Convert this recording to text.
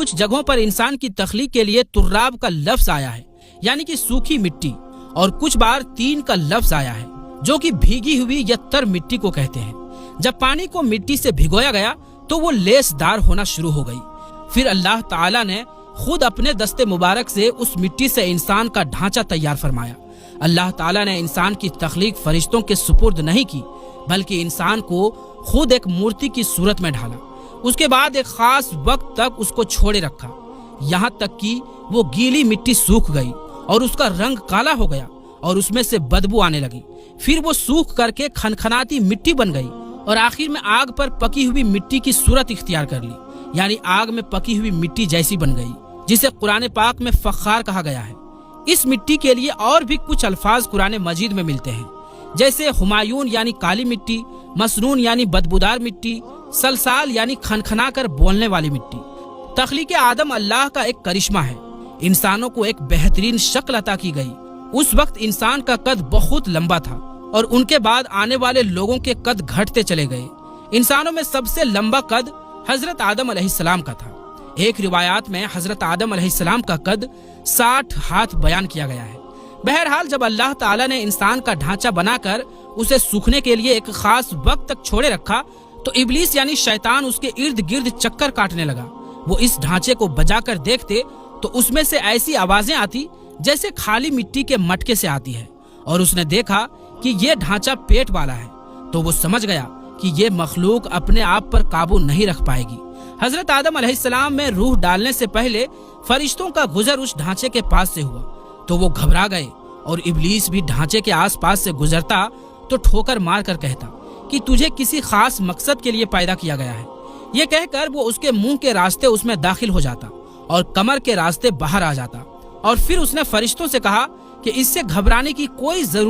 कुछ जगहों पर इंसान की तख्लीक के लिए तुर्राब का लफ्ज आया है, यानी कि सूखी मिट्टी, और कुछ बार तीन का लफ्ज आया है जो कि भीगी हुई या तर मिट्टी को कहते हैं। जब पानी को मिट्टी से भिगोया गया तो वो लेसदार होना शुरू हो गई। फिर अल्लाह ताला ने खुद अपने दस्ते मुबारक से उस मिट्टी से इंसान का ढांचा तैयार फरमाया। अल्लाह ताला ने इंसान की तख्लीक फरिश्तों के सुपुर्द नहीं की, बल्कि इंसान को खुद एक मूर्ति की सूरत में ढाला। उसके बाद एक खास वक्त तक उसको छोड़े रखा, यहाँ तक कि वो गीली मिट्टी सूख गई और उसका रंग काला हो गया और उसमें से बदबू आने लगी। फिर वो सूख करके खनखनाती मिट्टी बन गई और आखिर में आग पर पकी हुई मिट्टी की सूरत इख्तियार कर ली, यानी आग में पकी हुई मिट्टी जैसी बन गई, जिसे कुरान पाक में फख्खार कहा गया है। इस मिट्टी के लिए और भी कुछ अल्फाज कुरान मजीद में मिलते हैं, जैसे हुमायून यानी काली मिट्टी, मसनून यानी बदबूदार मिट्टी, सलसाल यानी खनखना कर बोलने वाली मिट्टी। तख्लीक आदम अल्लाह का एक करिश्मा है। इंसानों को एक बेहतरीन शक्ल अता की गई। उस वक्त इंसान का कद बहुत लंबा था और उनके बाद आने वाले लोगों के कद घटते चले गए। इंसानों में सबसे लंबा कद हजरत आदम अलैहिस्सलाम का था। एक रिवायात में हजरत आदम अलैहिस्सलाम का कद 60 हाथ बयान किया गया है। बहरहाल जब अल्लाह ताला ने इंसान का ढांचा बनाकर उसे सूखने के लिए एक खास वक्त तक छोड़े रखा तो इब्लीस यानी शैतान उसके इर्द गिर्द चक्कर काटने लगा। वो इस ढांचे को बजाकर देखते तो उसमें से ऐसी आवाजें आती जैसे खाली मिट्टी के मटके से आती है, और उसने देखा कि ये ढांचा पेट वाला है, तो वो समझ गया कि ये मखलूक अपने आप पर काबू नहीं रख पाएगी। हजरत आदम अलैहिस्सलाम में रूह डालने से पहले फरिश्तों का गुजर उस ढांचे के पास से हुआ तो वो घबरा गए, और इब्लीस भी ढांचे के आसपास से गुजरता तो ठोकर मार कर कहता कि तुझे किसी खास मकसद के लिए पैदा किया गया है। ये कहकर वो उसके मुंह के रास्ते उसमें दाखिल हो जाता और कमर के रास्ते बाहर आ जाता, और फिर उसने फरिश्तों से कहा कि इससे घबराने की कोई जरूरत